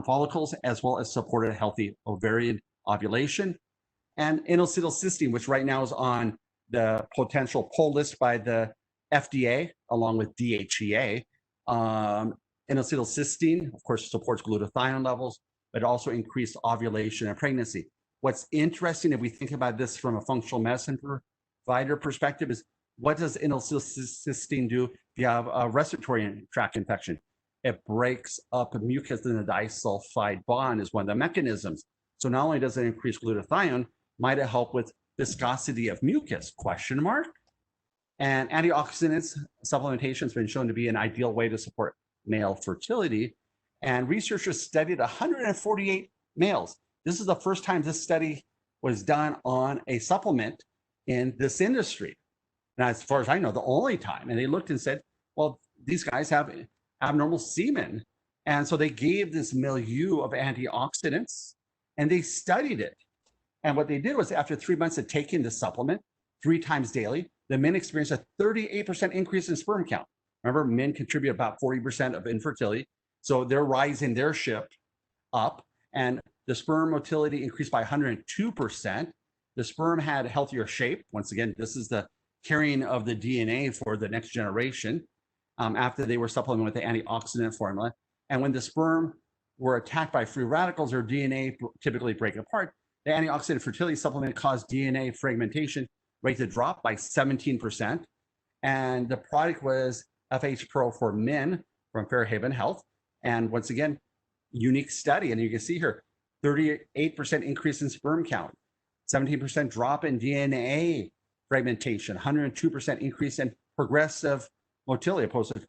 follicles, as well as supported healthy ovarian ovulation. And N-acetylcysteine, which right now is on the potential pull list by the FDA, along with DHEA. N-acetylcysteine, of course, supports glutathione levels, but also increased ovulation and pregnancy. What's interesting, if we think about this from a functional medicine provider perspective, is what does N-acetylcysteine do if you have a respiratory tract infection? It breaks up mucus in the disulfide bond is one of the mechanisms. So not only does it increase glutathione, might it help with viscosity of mucus, question mark? And antioxidants supplementation has been shown to be an ideal way to support male fertility. And researchers studied 148 males. This is the first time this study was done on a supplement in this industry. Now, as far as I know, the only time. And they looked and said, well, these guys have abnormal semen. And so they gave this milieu of antioxidants and they studied it. And what they did was after 3 months of taking the supplement 3 times daily, the men experienced a 38% increase in sperm count. Remember, men contribute about 40% of infertility. So they're rising their ship up. And the sperm motility increased by 102%. The sperm had a healthier shape. Once again, this is the carrying of the DNA for the next generation after they were supplemented with the antioxidant formula. And when the sperm were attacked by free radicals, or DNA typically break apart, the antioxidant fertility supplement caused DNA fragmentation rate to drop by 17%. And the product was FH Pro for men from Fairhaven Health. And once again, unique study. And you can see here, 38% increase in sperm count, 17% drop in DNA fragmentation, 102% increase in progressive motility, opposed to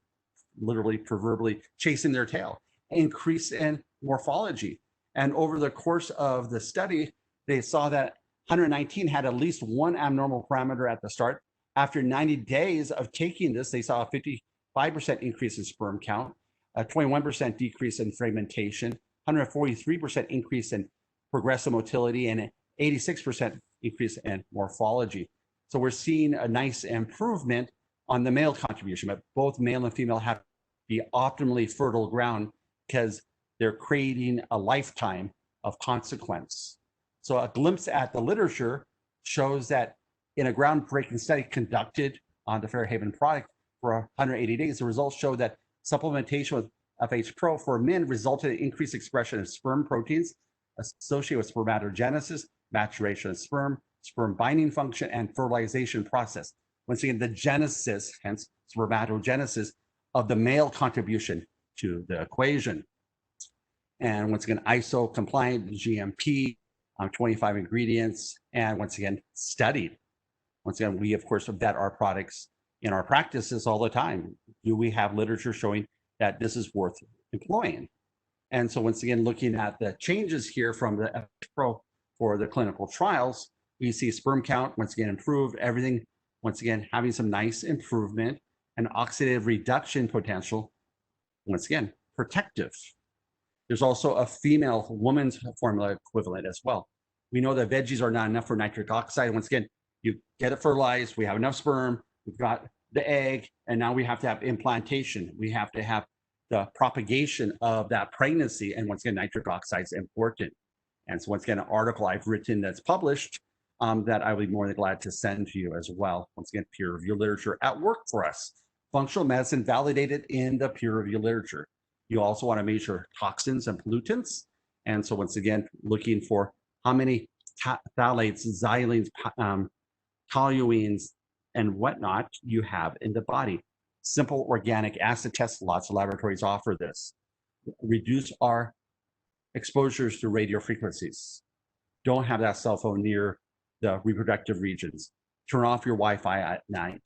literally proverbially chasing their tail, increase in morphology. And over the course of the study, they saw that 119 had at least one abnormal parameter at the start. After 90 days of taking this, they saw a 55% increase in sperm count, a 21% decrease in fragmentation, 143% increase in progressive motility, and an 86% increase in morphology. So we're seeing a nice improvement on the male contribution, but both male and female have to be optimally fertile ground because they're creating a lifetime of consequence. So a glimpse at the literature shows that in a groundbreaking study conducted on the Fairhaven product for 180 days, the results showed that supplementation with FH Pro for men resulted in increased expression of sperm proteins associated with spermatogenesis, maturation of sperm, sperm binding function, and fertilization process. Once again, the genesis, hence spermatogenesis, of the male contribution to the equation. And once again, ISO compliant, GMP, 25 ingredients, and once again, studied. Once again, we, of course, vet our products in our practices all the time. Do we have literature showing that this is worth employing? And so once again, looking at the changes here from the FH Pro for the clinical trials, we see sperm count, once again, improved, everything, once again, having some nice improvement, and oxidative reduction potential, once again, protective. There's also a female woman's formula equivalent as well. We know that veggies are not enough for nitric oxide. Once again, you get it fertilized, we have enough sperm, we've got the egg, and now we have to have implantation. We have to have the propagation of that pregnancy. And once again, nitric oxide is important. And so once again, an article I've written that's published that I would be more than glad to send to you as well. Once again, peer review literature at work for us. Functional medicine validated in the peer-reviewed literature. You also want to measure toxins and pollutants. And so once again, looking for how many phthalates, xylenes, toluenes, and whatnot you have in the body. Simple organic acid tests, lots of laboratories offer this. Reduce our exposures to radio frequencies. Don't have that cell phone near the reproductive regions. Turn off your Wi-Fi at night.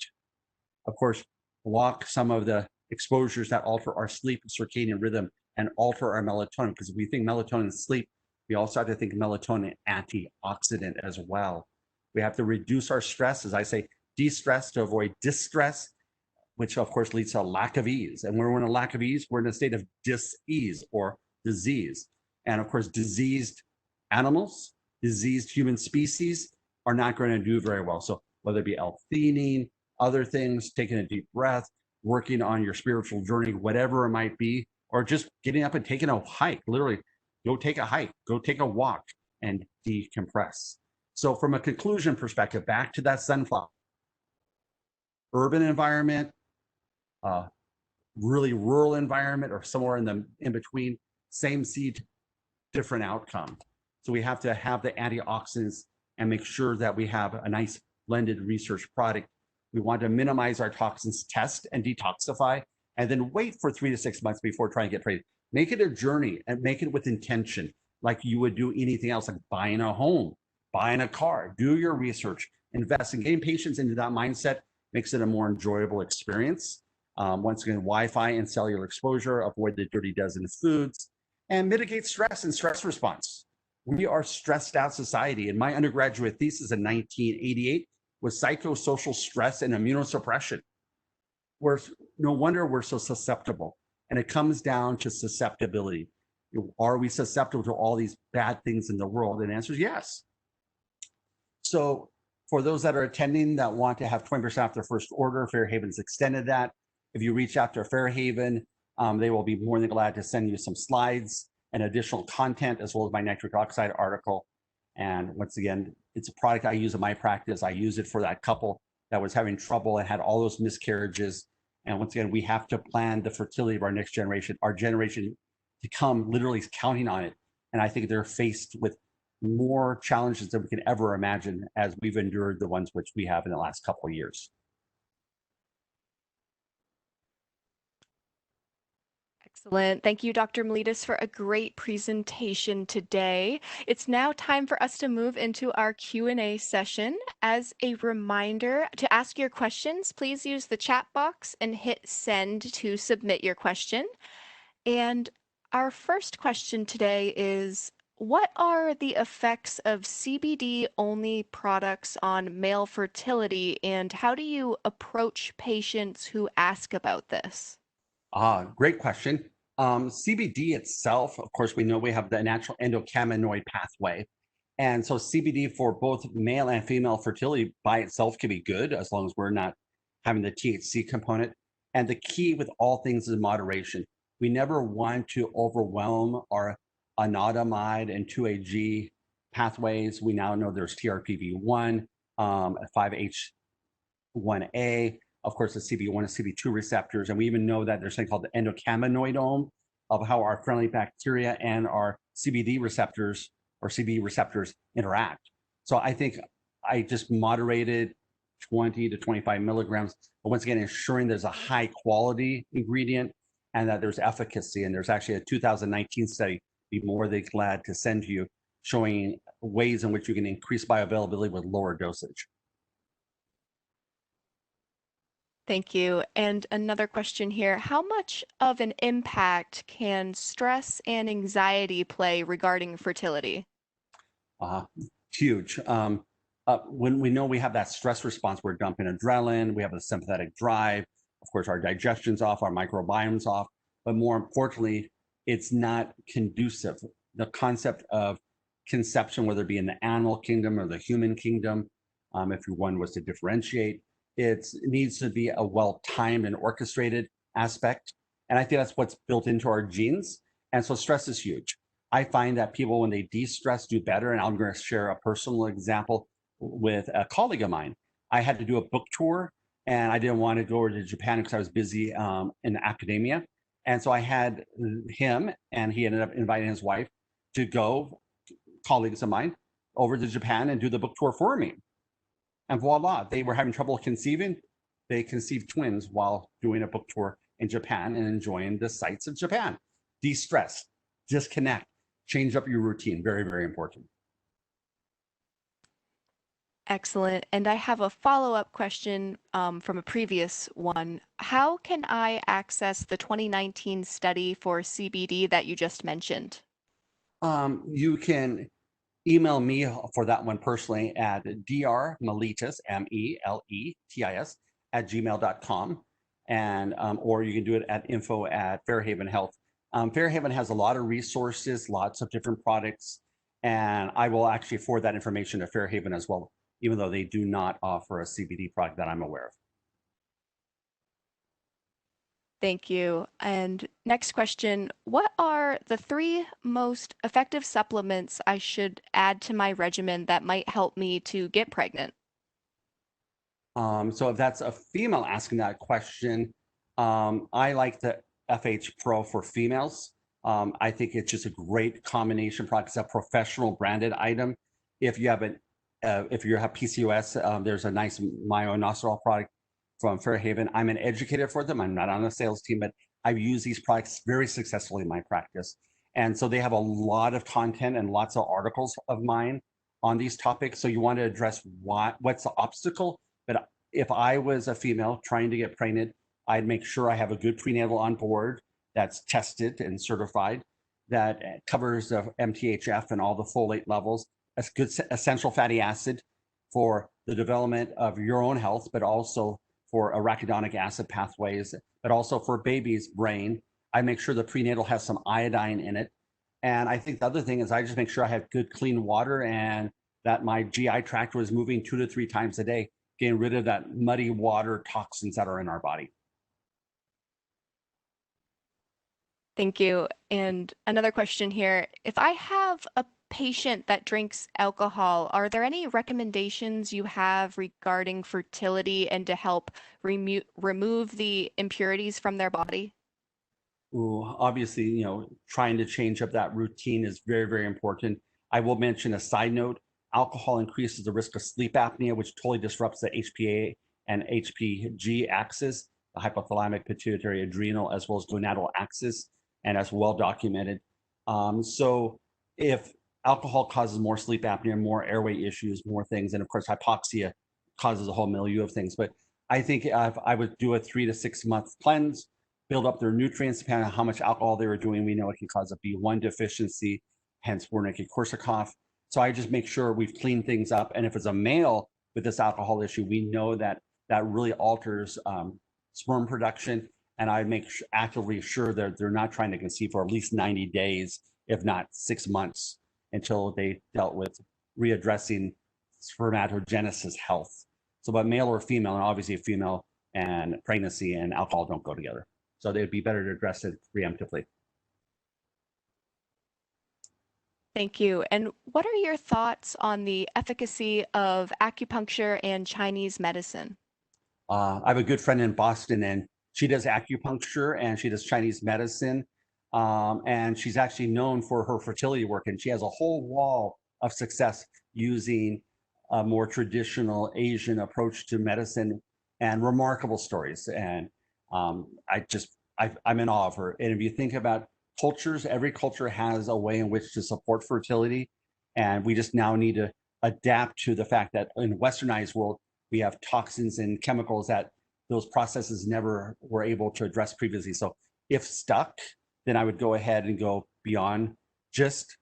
Of course, block some of the exposures that alter our sleep circadian rhythm and alter our melatonin, because if we think melatonin is sleep, we also have to think melatonin antioxidant as well. We have to reduce our stress, as I say, de-stress to avoid distress, which of course leads to a lack of ease. And when we're in a lack of ease, we're in a state of dis-ease or disease. And of course, diseased animals, diseased human species are not going to do very well. So whether it be L-theanine, other things, taking a deep breath, working on your spiritual journey, whatever it might be, or just getting up and taking a hike, literally go take a hike, go take a walk and decompress. So from a conclusion perspective, back to that sunflower, urban environment, really rural environment, or somewhere in between, same seed, different outcome. So we have to have the antioxidants and make sure that we have a nice blended research product. We want to minimize our toxins, test and detoxify, and then wait for 3 to 6 months before trying to get trained. Make it a journey and make it with intention, like you would do anything else, like buying a home, buying a car. Do your research, invest in getting patients into that mindset makes it a more enjoyable experience. Once again, Wi-Fi and cellular exposure, avoid the dirty dozen foods, and mitigate stress and stress response. We are stressed out society. And my undergraduate thesis in 1988 was psychosocial stress and immunosuppression. No wonder we're so susceptible. And it comes down to susceptibility. Are we susceptible to all these bad things in the world? And the answer is yes. So for those that are attending that want to have 20% off their first order, Fairhaven's extended that. If you reach out to Fairhaven, they will be more than glad to send you some slides and additional content, as well as my nitric oxide article. And once again, it's a product I use in my practice. I use it for that couple that was having trouble and had all those miscarriages. And once again, we have to plan the fertility of our next generation. Our generation to come literally is counting on it. And I think they're faced with more challenges than we can ever imagine as we've endured the ones which we have in the last couple of years. Excellent. Thank you, Dr. Meletis, for a great presentation today. It's now time for us to move into our Q&A session. As a reminder, to ask your questions, please use the chat box and hit send to submit your question. And our first question today is, what are the effects of CBD-only products on male fertility, and how do you approach patients who ask about this? Great question. CBD itself, of course, we know we have the natural endocannabinoid pathway. And so CBD for both male and female fertility by itself can be good, as long as we're not having the THC component. And the key with all things is moderation. We never want to overwhelm our anandamide and 2-AG pathways. We now know there's TRPV1, 5H1A, of course, the CB1 and CB2 receptors. And we even know that there's something called the endocannabinoidome of how our friendly bacteria and our CBD receptors or CB receptors interact. So I think I just moderated 20 to 25 milligrams, but once again, ensuring there's a high quality ingredient and that there's efficacy. And there's actually a 2019 study, be more than glad to send you, showing ways in which you can increase bioavailability with lower dosage. Thank you. And another question here, how much of an impact can stress and anxiety play regarding fertility? Huge. When we know we have that stress response, we're dumping adrenaline, we have a sympathetic drive. Of course, our digestion's off, our microbiome's off, but more importantly, it's not conducive. The concept of conception, whether it be in the animal kingdom or the human kingdom, if one was to differentiate, it needs to be a well-timed and orchestrated aspect. And I think that's what's built into our genes. And so stress is huge. I find that people, when they de-stress, do better. And I'm going to share a personal example with a colleague of mine. I had to do a book tour and I didn't want to go over to Japan because I was busy in academia. And so I had him, and he ended up inviting his wife to go, colleagues of mine, over to Japan and do the book tour for me. And voila, they were having trouble conceiving. They conceived twins while doing a book tour in Japan and enjoying the sights of Japan. De-stress, disconnect, change up your routine. Very, very important. Excellent. And I have a follow-up question from a previous one. How can I access the 2019 study for CBD that you just mentioned? You can email me for that one personally at drmeletis, MELETIS, at gmail.com. And, or you can do it at info@Fairhaven Health. Fairhaven has a lot of resources, lots of different products, and I will actually forward that information to Fairhaven as well, even though they do not offer a CBD product that I'm aware of. Thank you. And next question, what are the 3 most effective supplements I should add to my regimen that might help me to get pregnant? So if that's a female asking that question, I like the FH Pro for females. I think it's just a great combination product. It's a professional branded item. If you have if you have PCOS, there's a nice myoinositol product from Fairhaven. I'm an educator for them. I'm not on the sales team, but I've used these products very successfully in my practice. And so they have a lot of content and lots of articles of mine on these topics. So you want to address what's the obstacle. But if I was a female trying to get pregnant, I'd make sure I have a good prenatal on board that's tested and certified, that covers the MTHF and all the folate levels, a good essential fatty acid for the development of your own health, but also for arachidonic acid pathways, but also for baby's brain. I make sure the prenatal has some iodine in it. And I think the other thing is I just make sure I have good, clean water and that my GI tract was moving 2 to 3 times a day, getting rid of that muddy water toxins that are in our body. Thank you. And another question here. If I have a patient that drinks alcohol, are there any recommendations you have regarding fertility and to help remove the impurities from their body? Ooh, obviously, trying to change up that routine is very, very important. I will mention a side note. Alcohol increases the risk of sleep apnea, which totally disrupts the HPA and HPG axis, the hypothalamic pituitary adrenal, as well as gonadal axis, and that's well documented. So if alcohol causes more sleep apnea, more airway issues, more things, and of course hypoxia causes a whole milieu of things. But I think if I would do a 3 to 6 month cleanse, build up their nutrients depending on how much alcohol they were doing. We know it can cause a B1 deficiency, hence Wernicke-Korsakoff. So I just make sure we've cleaned things up. And if it's a male with this alcohol issue, we know that that really alters sperm production. And I make actively sure that they're not trying to conceive for at least 90 days, if not 6 months, until they dealt with readdressing spermatogenesis health. So, but male or female, and obviously female and pregnancy and alcohol don't go together. So it'd be better to address it preemptively. Thank you. And what are your thoughts on the efficacy of acupuncture and Chinese medicine? I have a good friend in Boston, and she does acupuncture and she does Chinese medicine. And she's actually known for her fertility work, and she has a whole wall of success using a more traditional Asian approach to medicine and remarkable stories. And I'm in awe of her. And if you think about cultures, every culture has a way in which to support fertility. And we just now need to adapt to the fact that in westernized world, we have toxins and chemicals that those processes never were able to address previously. So if stuck, then I would go ahead and go beyond just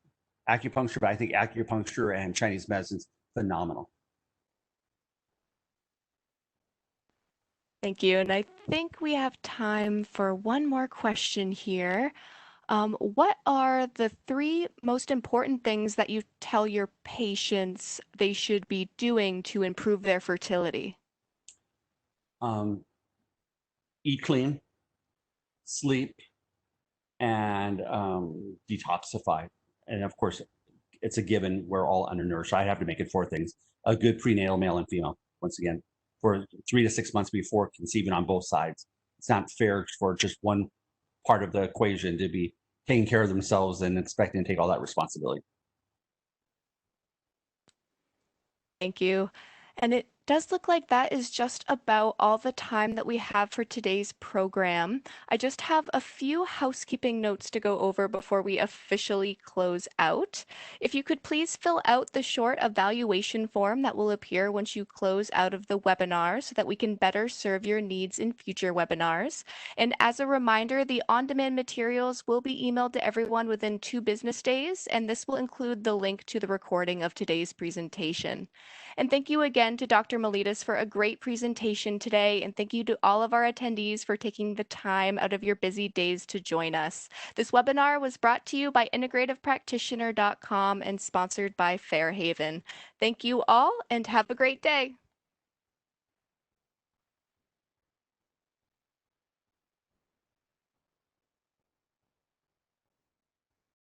acupuncture, but I think acupuncture and Chinese medicine is phenomenal. Thank you. And I think we have time for one more question here. What are the 3 most important things that you tell your patients they should be doing to improve their fertility? Eat clean, sleep, and detoxify. And of course, it's a given we're all undernourished. I have to make it 4 things: a good prenatal male and female. Once again, for 3 to 6 months before conceiving on both sides. It's not fair for just one part of the equation to be taking care of themselves and expecting to take all that responsibility. Thank you. And it does look like that is just about all the time that we have for today's program. I just have a few housekeeping notes to go over before we officially close out. If you could please fill out the short evaluation form that will appear once you close out of the webinar so that we can better serve your needs in future webinars. And as a reminder, the on-demand materials will be emailed to everyone within 2 business days, and this will include the link to the recording of today's presentation. And thank you again to Dr. Meletis for a great presentation today. And thank you to all of our attendees for taking the time out of your busy days to join us. This webinar was brought to you by integrativepractitioner.com and sponsored by Fairhaven. Thank you all and have a great day.